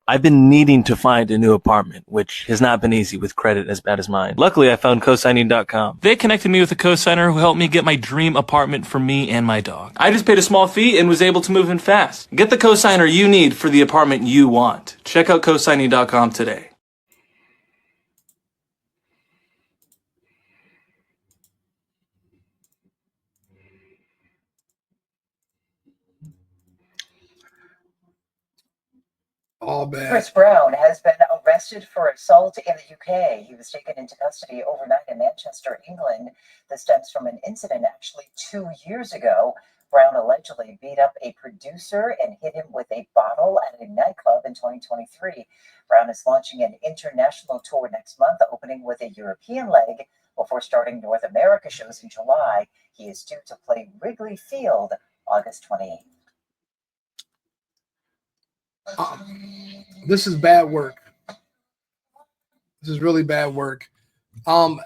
I've been needing to find a new apartment, which has not been easy with credit as bad as mine. Luckily, I found cosigning.com. They connected me with a cosigner who helped me get my dream apartment for me and my dog. I just paid a small fee and was able to move in fast. Get the cosigner you need for the apartment you want. Check out cosigning.com today. All bad. Chris Brown has been arrested for assault in the UK. He was taken into custody overnight in Manchester, England. This stems from an incident actually 2 years ago. Brown allegedly beat up a producer and hit him with a bottle at a nightclub in 2023. Brown is launching an international tour next month, opening with a European leg before starting North America shows in July. He is due to play Wrigley Field August 28th. This is bad work. This is really bad work. How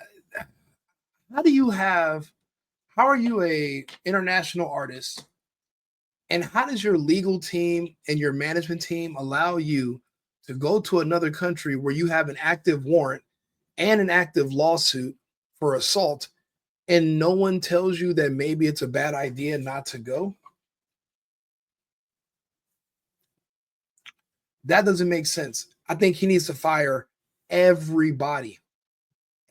are you a international artist, and how does your legal team and your management team allow you to go to another country where you have an active warrant and an active lawsuit for assault, and no one tells you that maybe it's a bad idea not to go? That doesn't make sense. I think he needs to fire everybody.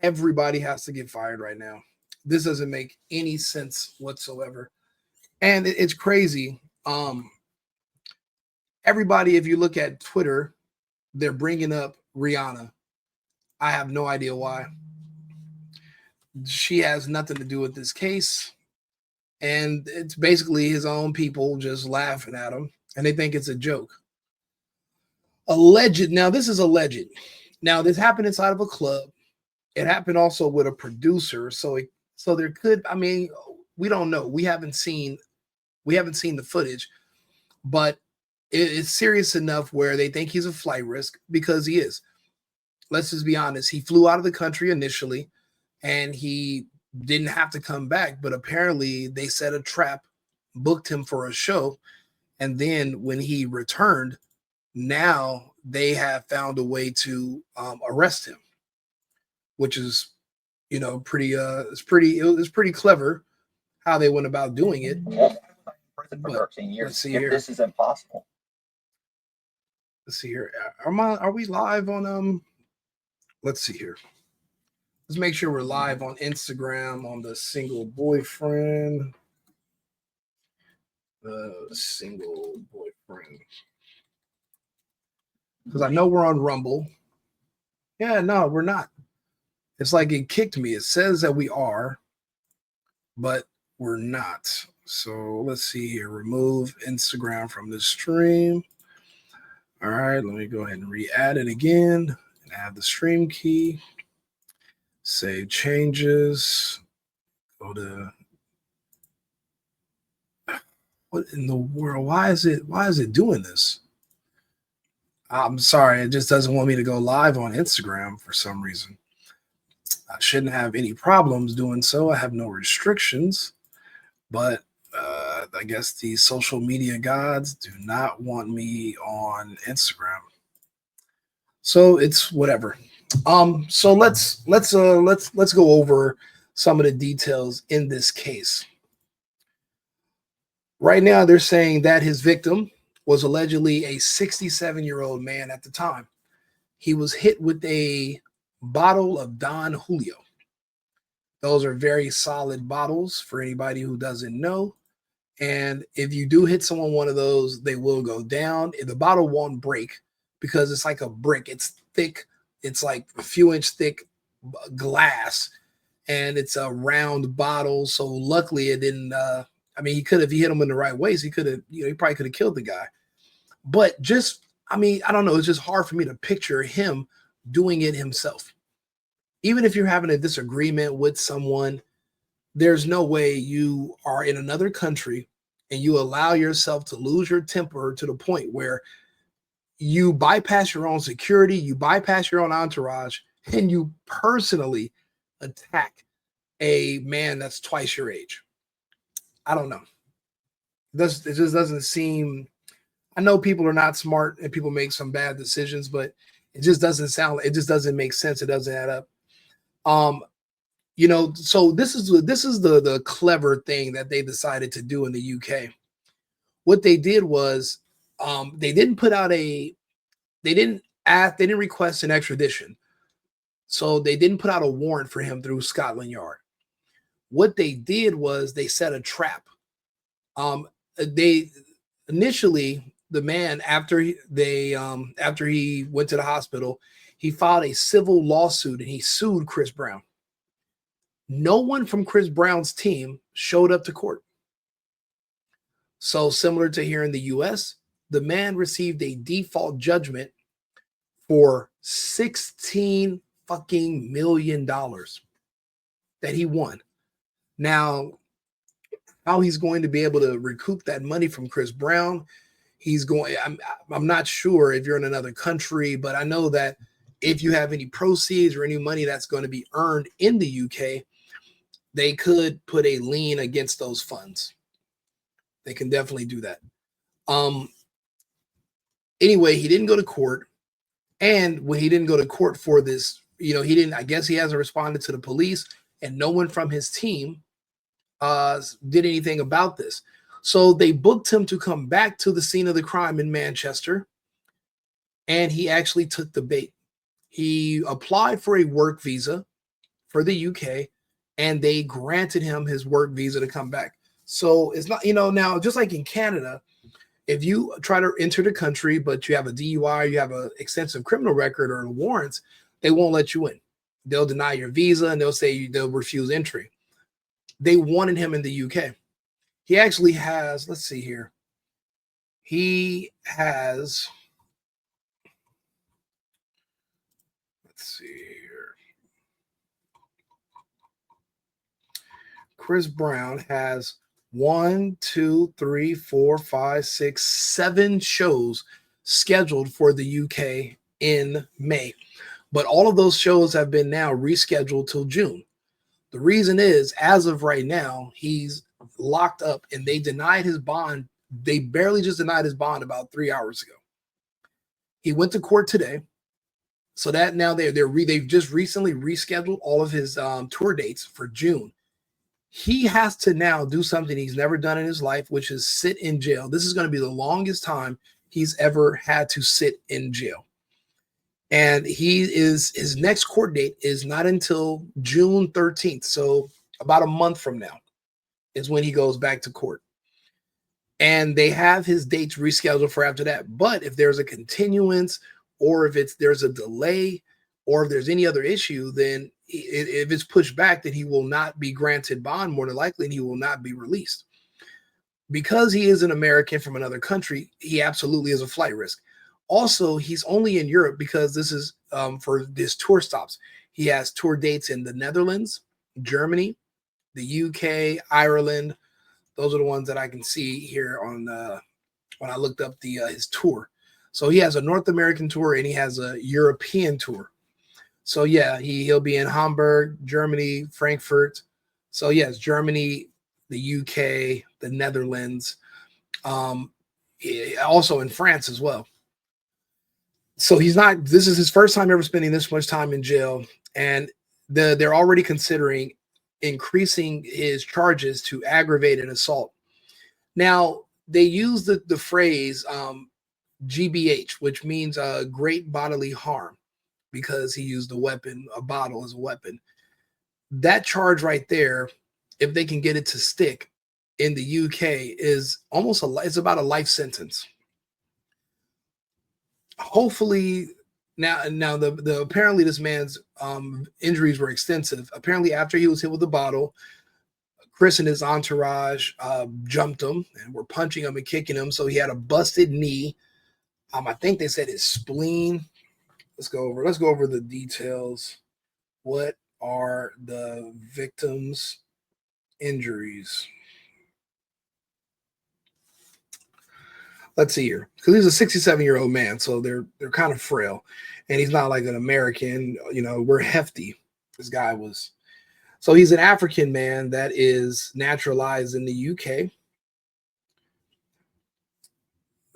Everybody has to get fired right now. This doesn't make any sense whatsoever. And it's crazy. Everybody, if you look at Twitter, they're bringing up Rihanna. I have no idea why. She has nothing to do with this case. And it's basically his own people just laughing at him, and they think it's a joke. Alleged. Now, this is alleged. Now, this happened inside of a club. It happened also with a producer. So there could, I mean, we don't know. We haven't seen the footage, but it's serious enough where they think he's a flight risk, because he is. Let's just be honest. He flew out of the country initially, and he didn't have to come back, but apparently they set a trap, booked him for a show, and then when he returned, now they have found a way to arrest him, which is, pretty. It's pretty clever how they went about doing it. Prison for 13 years. Let's see here. This is impossible. Let's see here. Are we live on Let's see here. Let's make sure we're live on Instagram on the Single Boyfriend. The Single Boyfriend. Because I know we're on Rumble. Yeah, no, we're not. It's like it kicked me. It says that we are, but we're not. So let's see here. Remove Instagram from the stream. All right, let me go ahead and re-add it again and add the stream key. Save changes. Go to, what in the world? Why is it doing this? I'm sorry, it just doesn't want me to go live on Instagram for some reason. I shouldn't have any problems doing so. I have no restrictions, but I guess the social media gods do not want me on Instagram. So it's whatever. So let's go over some of the details in this case. Right now, they're saying that his victim was allegedly a 67-year-old man at the time. He was hit with a bottle of Don Julio. Those are very solid bottles for anybody who doesn't know. And if you do hit someone one of those, they will go down. The bottle won't break because it's like a brick. It's thick. It's like a few inch thick glass, and it's a round bottle. So luckily it didn't, he could have, he hit him in the right ways. He could have, he probably could have killed the guy. But just, I don't know. It's just hard for me to picture him doing it himself. Even if you're having a disagreement with someone, there's no way you are in another country and you allow yourself to lose your temper to the point where you bypass your own security, you bypass your own entourage, and you personally attack a man that's twice your age. I don't know. It just doesn't seem I know people are not smart and people make some bad decisions, but it just doesn't sound. It just doesn't make sense. It doesn't add up. So this is the clever thing that they decided to do in the UK. What they did was they didn't request an extradition. So they didn't put out a warrant for him through Scotland Yard. What they did was they set a trap. They initially, the man, after he went to the hospital, he filed a civil lawsuit and he sued Chris Brown. No one from Chris Brown's team showed up to court. So similar to here in the US, the man received a default judgment for $16 fucking million that he won. Now, how he's going to be able to recoup that money from Chris Brown, I'm not sure if you're in another country, but I know that if you have any proceeds or any money that's going to be earned in the UK, they could put a lien against those funds. They can definitely do that. Anyway, he didn't go to court. And when he didn't go to court for this, I guess he hasn't responded to the police, and no one from his team did anything about this. So they booked him to come back to the scene of the crime in Manchester, and he actually took the bait. He applied for a work visa for the UK, and they granted him his work visa to come back. So it's not, now just like in Canada, if you try to enter the country, but you have a DUI, you have an extensive criminal record or warrants, they won't let you in. They'll deny your visa and they'll refuse entry. They wanted him in the UK. He actually has, let's see here. Let's see here. Chris Brown has 7 shows scheduled for the UK in May. But all of those shows have been now rescheduled till June. The reason is, as of right now, he's locked up and they denied his bond. They barely just denied his bond about 3 hours ago. He went to court today. So that now they've just recently rescheduled all of his tour dates for June. He has to now do something he's never done in his life, which is sit in jail. This is going to be the longest time he's ever had to sit in jail. And his next court date is not until June 13th. So about a month from now is when he goes back to court. And they have his dates rescheduled for after that. But if there's a continuance, or if there's a delay, or if there's any other issue, then if it's pushed back, then he will not be granted bond, more than likely, and he will not be released. Because he is an American from another country, he absolutely is a flight risk. Also, he's only in Europe because this is for his tour stops. He has tour dates in the Netherlands, Germany, the UK, Ireland. Those are the ones that I can see here on when I looked up his tour. So he has a North American tour and he has a European tour. So yeah, he'll be in Hamburg, Germany, Frankfurt. So yes, Germany, the UK, the Netherlands, also in France as well. So this is his first time ever spending this much time in jail, and they're already considering increasing his charges to aggravated assault. Now, they use the phrase GBH, which means great bodily harm, because he used a bottle as a weapon. That charge right there, if they can get it to stick in the UK, is it's about a life sentence. Hopefully, now the apparently this man's injuries were extensive. Apparently, after he was hit with the bottle, Chris and his entourage jumped him and were punching him and kicking him. So he had a busted knee. I think they said his spleen. Let's go over the details. What are the victim's injuries? Let's see here, because he's a 67-year-old man, so they're kind of frail, and he's not like an American. We're hefty. This guy was. So he's an African man that is naturalized in the UK.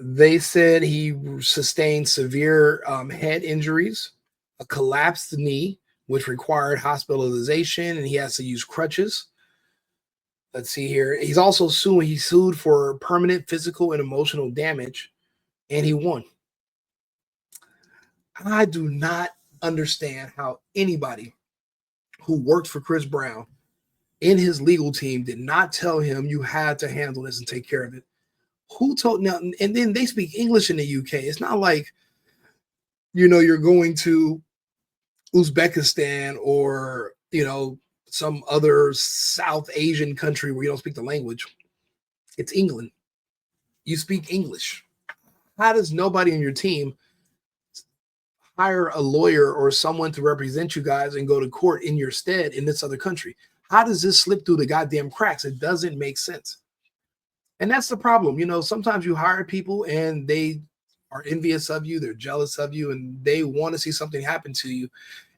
They said he sustained severe head injuries, a collapsed knee, which required hospitalization, and he has to use crutches. Let's see here. He's also suing. He sued for permanent physical and emotional damage, and he won. I do not understand how anybody who worked for Chris Brown in his legal team did not tell him you had to handle this and take care of it. Who told now? And then they speak English in the UK. It's not like, you're going to Uzbekistan or, some other South Asian country where you don't speak the language. It's England. You speak English. How does nobody on your team hire a lawyer or someone to represent you guys and go to court in your stead in this other country? How does this slip through the goddamn cracks? It doesn't make sense. And that's the problem. Sometimes you hire people and they are envious of you, they're jealous of you, and they want to see something happen to you.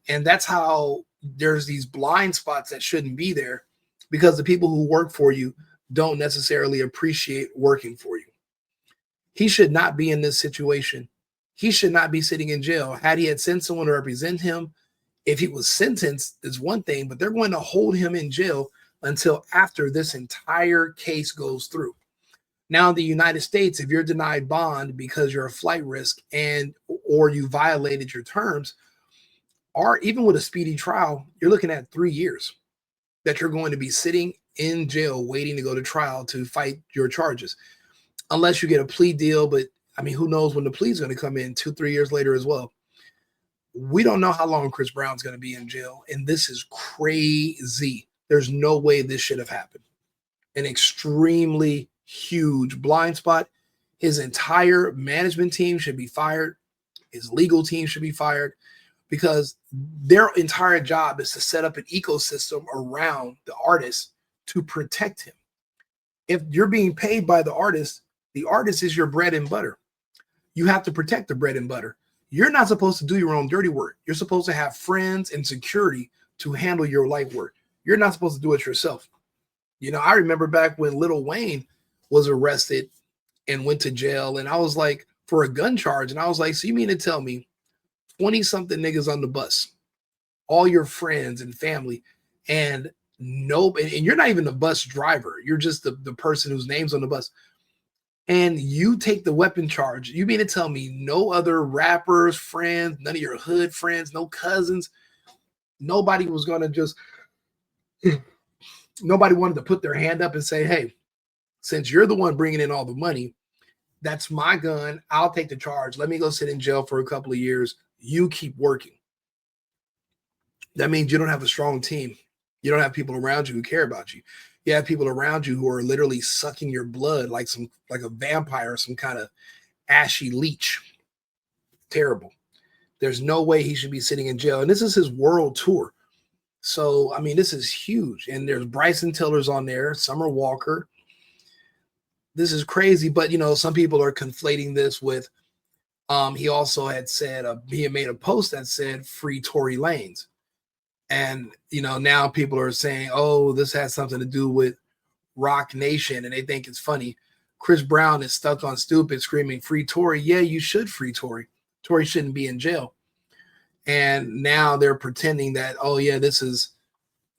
And that's how there's these blind spots that shouldn't be there, because the people who work for you don't necessarily appreciate working for you. He should not be in this situation. He should not be sitting in jail. Had he had sent someone to represent him, if he was sentenced, is one thing, but they're going to hold him in jail until after this entire case goes through. Now, in the United States, if you're denied bond because you're a flight risk or you violated your terms, or even with a speedy trial, you're looking at 3 years that you're going to be sitting in jail waiting to go to trial to fight your charges, unless you get a plea deal. But I mean, who knows when the plea is going to come in 2-3 years later as well. We don't know how long Chris Brown's going to be in jail, and this is crazy. There's no way this should have happened. An extremely huge blind spot. His entire management team should be fired. His legal team should be fired, because their entire job is to set up an ecosystem around the artist to protect him. If you're being paid by the artist is your bread and butter. You have to protect the bread and butter. You're not supposed to do your own dirty work. You're supposed to have friends and security to handle your life work. You're not supposed to do it yourself. I remember back when Lil Wayne was arrested and went to jail, and I was like, for a gun charge. And I was like, so you mean to tell me 20-something niggas on the bus, all your friends and family, and you're not even the bus driver. You're just the person whose name's on the bus. And you take the weapon charge. You mean to tell me no other rappers, friends, none of your hood friends, no cousins, nobody was going to just, nobody wanted to put their hand up and say, hey, since you're the one bringing in all the money, that's my gun. I'll take the charge. Let me go sit in jail for a couple of years. You keep working. That means you don't have a strong team. You don't have people around you who care about you. You have people around you who are literally sucking your blood like a vampire, some kind of ashy leech. Terrible. There's no way he should be sitting in jail. And this is his world tour. So, I mean, this is huge. And there's Bryson Tiller's on there, Summer Walker. This is crazy. But, some people are conflating this with, he also had said, he had made a post that said free Tory Lanez. And, now people are saying, oh, this has something to do with Rock Nation. And they think it's funny. Chris Brown is stuck on stupid screaming free Tory. Yeah, you should free Tory. Tory shouldn't be in jail. And now they're pretending that, oh, yeah, this is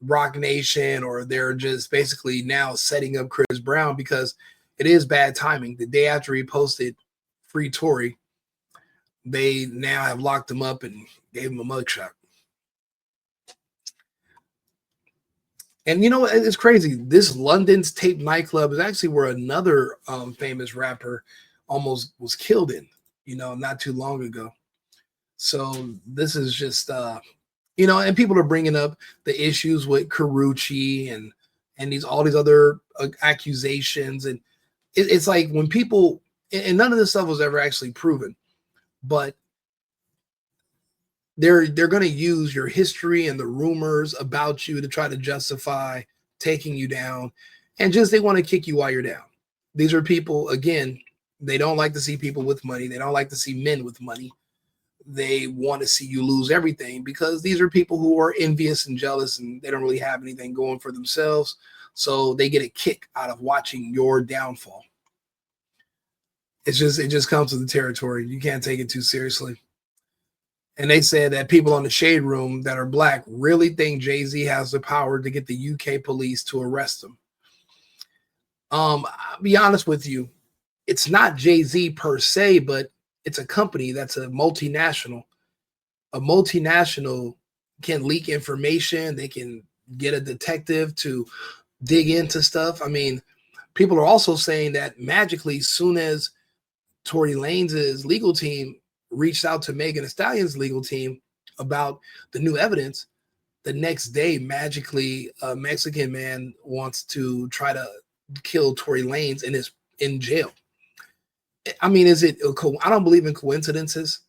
Rock Nation, or they're just basically now setting up Chris Brown, because it is bad timing. The day after he posted free Tory, they now have locked him up and gave him a mugshot. And it's crazy. This London's Tape nightclub is actually where another famous rapper almost was killed in, not too long ago. So this is just, and people are bringing up the issues with Carucci and all these other accusations. And it's like when people, and none of this stuff was ever actually proven, but they're going to use your history and the rumors about you to try to justify taking you down, and just they want to kick you while you're down. These are people, again, they don't like to see people with money. They don't like to see men with money. They want to see you lose everything, because these are people who are envious and jealous, and they don't really have anything going for themselves. So they get a kick out of watching your downfall. it just comes with the territory. You can't take it too seriously. And they said that people on the Shade Room that are black really think Jay-Z has the power to get the UK police to arrest him. I'll be honest with you, it's not Jay-Z per se, but it's a company that's a multinational. A multinational can leak information. They can get a detective to dig into stuff. I mean, people are also saying that magically, soon as Tory Lanez's legal team reached out to Megan Thee Stallion's legal team about the new evidence, the next day, magically, a Mexican man wants to try to kill Tory Lanez and is in jail. I mean, I don't believe in coincidences.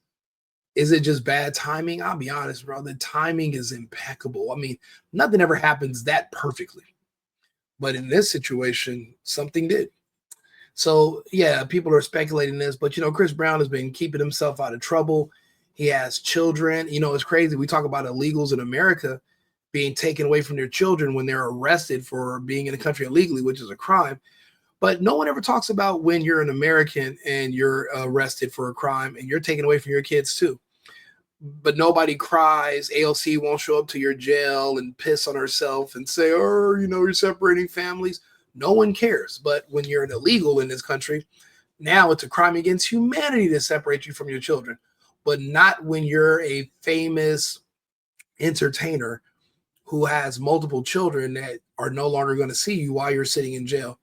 Is it just bad timing? I'll be honest, bro. The timing is impeccable. I mean, nothing ever happens that perfectly. But in this situation, something did. So, yeah, people are speculating this. But, Chris Brown has been keeping himself out of trouble. He has children. It's crazy. We talk about illegals in America being taken away from their children when they're arrested for being in the country illegally, which is a crime. But no one ever talks about when you're an American and you're arrested for a crime and you're taken away from your kids too. But nobody cries. AOC won't show up to your jail and piss on herself and say, oh, you're separating families. No one cares. But when you're an illegal in this country, now it's a crime against humanity to separate you from your children. But not when you're a famous entertainer who has multiple children that are no longer going to see you while you're sitting in jail.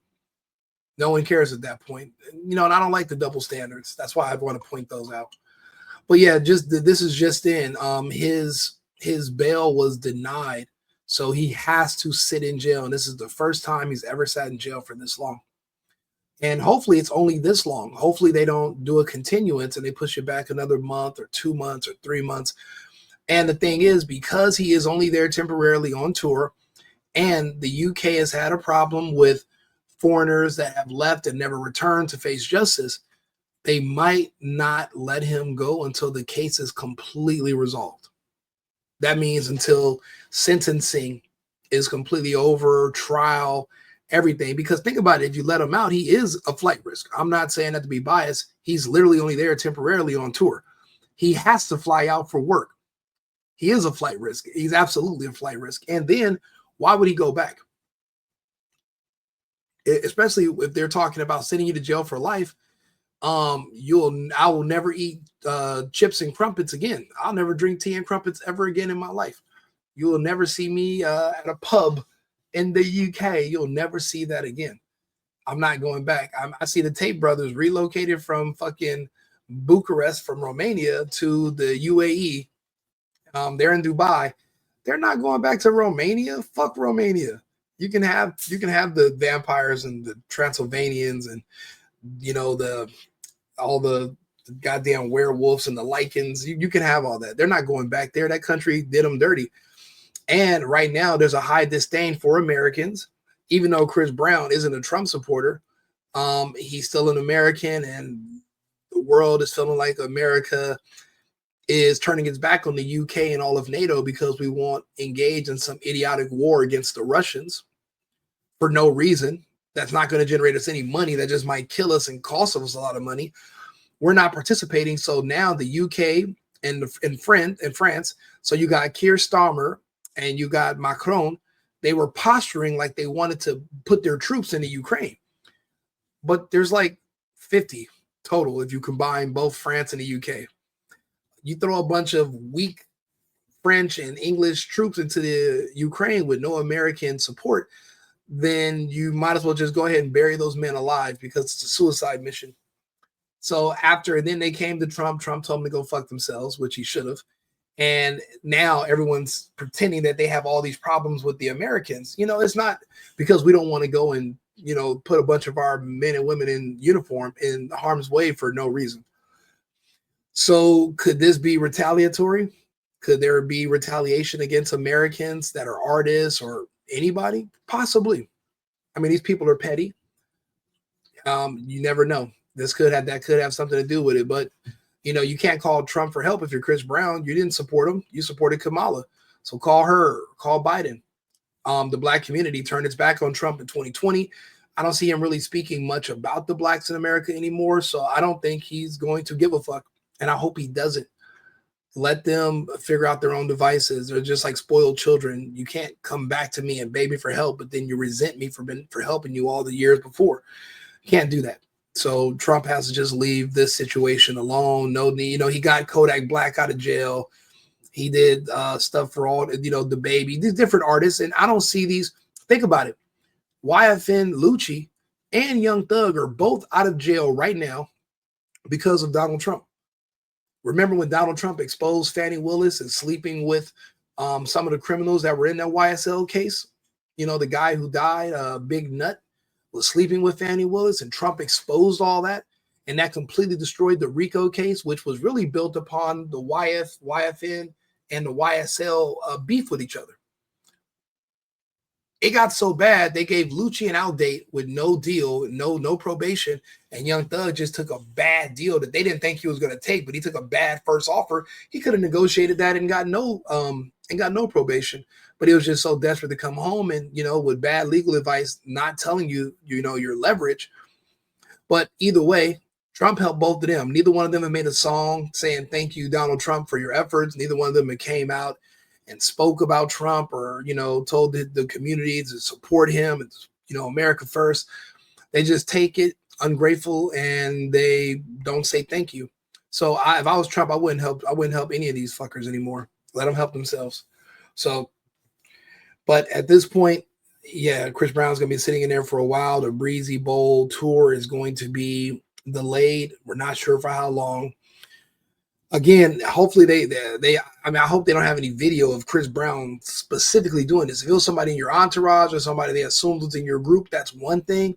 No one cares at that point. And I don't like the double standards. That's why I want to point those out. But yeah, this is just in. His bail was denied, so he has to sit in jail. And this is the first time he's ever sat in jail for this long. And hopefully it's only this long. Hopefully they don't do a continuance and they push it back another month or 2 months or 3 months. And the thing is, because he is only there temporarily on tour, and the UK has had a problem with foreigners that have left and never returned to face justice, they might not let him go until the case is completely resolved. That means until sentencing is completely over, trial, everything. Because think about it, if you let him out, he is a flight risk. I'm not saying that to be biased. He's literally only there temporarily on tour. He has to fly out for work. He is a flight risk. He's absolutely a flight risk. And then why would he go back? Especially if they're talking about sending you to jail for life. I will never eat chips and crumpets again. I'll never drink tea and crumpets ever again in my life. You will never see me at a pub in the UK. You'll never see that again. I'm not going back. I see the Tate brothers relocated from fucking Bucharest, from Romania to the UAE. They're in Dubai. They're not going back to Romania. Fuck Romania. You can have the vampires and the Transylvanians and all the goddamn werewolves and the lichens. You can have all that. They're not going back there. That country did them dirty. And right now there's a high disdain for Americans, even though Chris Brown isn't a Trump supporter. He's still an American, and the world is feeling like America is turning its back on the UK and all of NATO because we won't engage in some idiotic war against the Russians for no reason. That's not going to generate us any money. That just might kill us and cost us a lot of money. We're not participating. So now the UK and France, so you got Keir Starmer and you got Macron, they were posturing like they wanted to put their troops into Ukraine. But there's like 50 total if you combine both France and the UK. You throw a bunch of weak French and English troops into the Ukraine with no American support, then you might as well just go ahead and bury those men alive because it's a suicide mission. So then they came to Trump. Trump told them to go fuck themselves, which he should have. And now everyone's pretending that they have all these problems with the Americans. It's not because we don't want to go and, put a bunch of our men and women in uniform in harm's way for no reason. So could this be retaliatory? Could there be retaliation against Americans that are artists or anybody? Possibly. I mean, these people are petty. You never know. That could have something to do with it. But, you can't call Trump for help if you're Chris Brown. You didn't support him. You supported Kamala. So call her, call Biden. The black community turned its back on Trump in 2020. I don't see him really speaking much about the blacks in America anymore. So I don't think he's going to give a fuck. And I hope he doesn't. Let them figure out their own devices. They're just like spoiled children. You can't come back to me and beg me for help, but then you resent me for helping you all the years before. You can't do that. So Trump has to just leave this situation alone. No need, he got Kodak Black out of jail. He did stuff for all, the baby, these different artists. And I don't see these. Think about it. YFN, Lucci, and Young Thug are both out of jail right now because of Donald Trump. Remember when Donald Trump exposed Fannie Willis and sleeping with some of the criminals that were in that YSL case? The guy who died, Big Nut, was sleeping with Fannie Willis, and Trump exposed all that. And that completely destroyed the Rico case, which was really built upon the YFN and the YSL beef with each other. It got so bad, they gave Lucci an out date with no deal, no probation, and Young Thug just took a bad deal that they didn't think he was going to take, but he took a bad first offer. He could have negotiated that and got no probation, but he was just so desperate to come home and, with bad legal advice, not telling you, your leverage. But either way, Trump helped both of them. Neither one of them have made a song saying, thank you, Donald Trump, for your efforts. Neither one of them came out and spoke about Trump or, told the community to support him and, America first. They just take it ungrateful and they don't say thank you. So if I was Trump, I wouldn't help any of these fuckers anymore. Let them help themselves. So, but at this point, yeah, Chris Brown's going to be sitting in there for a while. The Breezy Bowl tour is going to be delayed. We're not sure for how long. Again, hopefully I hope they don't have any video of Chris Brown specifically doing this. If it was somebody in your entourage or somebody they assumed was in your group, that's one thing.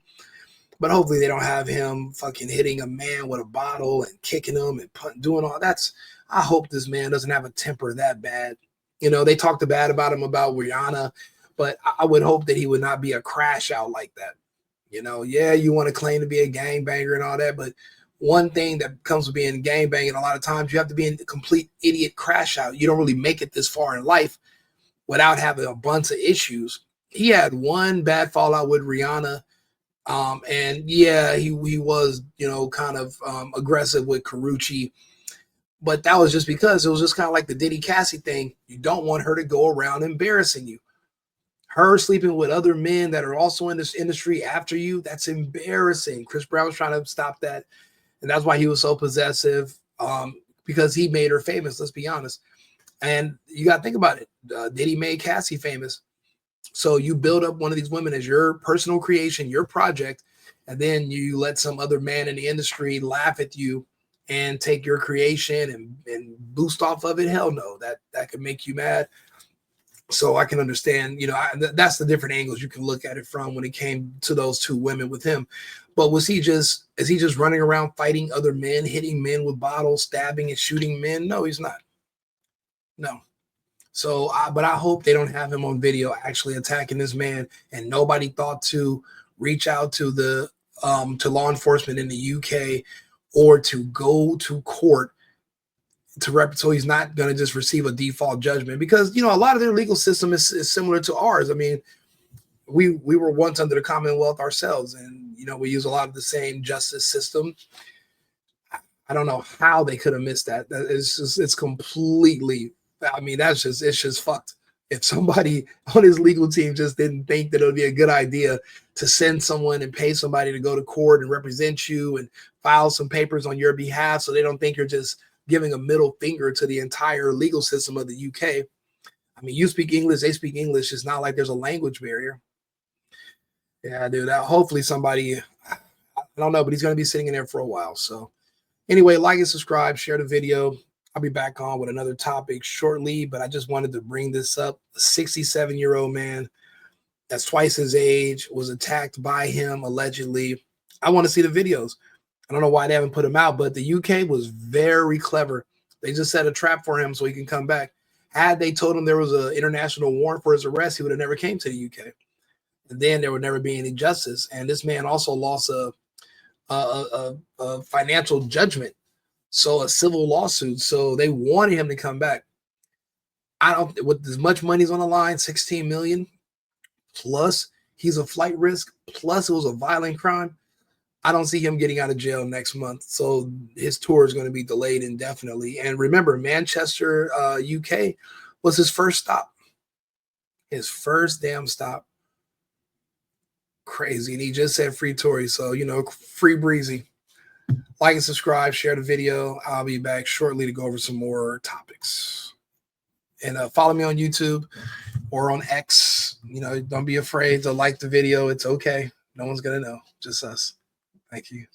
But hopefully they don't have him fucking hitting a man with a bottle and kicking him and doing all that's. I hope this man doesn't have a temper that bad. They talked bad about him about Rihanna, but I would hope that he would not be a crash out like that. Yeah, you want to claim to be a gangbanger and all that, but one thing that comes with being gangbanging, a lot of times you have to be a complete idiot crash out. You don't really make it this far in life without having a bunch of issues. He had one bad fallout with Rihanna. And yeah, he was, kind of aggressive with Karrueche. But that was just because it was just kind of like the Diddy Cassie thing. You don't want her to go around embarrassing you. Her sleeping with other men that are also in this industry after you, that's embarrassing. Chris Brown was trying to stop that. And that's why he was so possessive, because he made her famous, let's be honest. And you got to think about it. Diddy made Cassie famous. So you build up one of these women as your personal creation, your project, and then you let some other man in the industry laugh at you and take your creation and boost off of it. Hell no, that could make you mad. So I can understand, that's the different angles you can look at it from when it came to those two women with him. But is he just running around fighting other men, hitting men with bottles, stabbing and shooting men? No, he's not. No. So, but I hope they don't have him on video actually attacking this man, and nobody thought to reach out to to law enforcement in the UK or to go to court so he's not going to just receive a default judgment, because, a lot of their legal system is similar to ours. I mean, we were once under the Commonwealth ourselves, and, we use a lot of the same justice system. I don't know how they could have missed that. It's completely, it's just fucked. If somebody on his legal team just didn't think that it would be a good idea to send someone and pay somebody to go to court and represent you and file some papers on your behalf, so they don't think you're just giving a middle finger to the entire legal system of the UK. You speak English, they speak English. It's not like there's a language barrier. Yeah, dude, hopefully somebody, I don't know, but he's going to be sitting in there for a while. So anyway, like and subscribe, share the video. I'll be back on with another topic shortly, but I just wanted to bring this up. A 67-year-old man that's twice his age was attacked by him, allegedly. I want to see the videos. I don't know why they haven't put him out, but the UK was very clever. They just set a trap for him so he can come back. Had they told him there was an international warrant for his arrest, he would have never came to the UK. And then there would never be any justice. And this man also lost a financial judgment, so a civil lawsuit. So they wanted him to come back. With as much money's on the line, 16 million plus, He's a flight risk. Plus, it was a violent crime. I don't see him getting out of jail next month. So his tour is going to be delayed indefinitely. And remember, Manchester, UK was his first stop. His first damn stop. Crazy. And he just said free Tory. So, you know, free Breezy. Like and subscribe, share the video. I'll be back shortly to go over some more topics. And follow me on YouTube or on X. You know, don't be afraid to like the video. It's okay. No one's going to know. Just us. Thank you.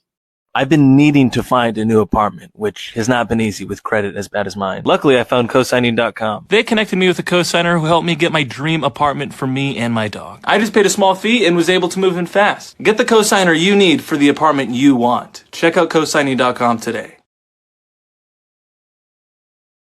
I've been needing to find a new apartment, which has not been easy with credit as bad as mine. Luckily, I found cosigning.com. They connected me with a cosigner who helped me get my dream apartment for me and my dog. I just paid a small fee and was able to move in fast. Get the cosigner you need for the apartment you want. Check out cosigning.com today.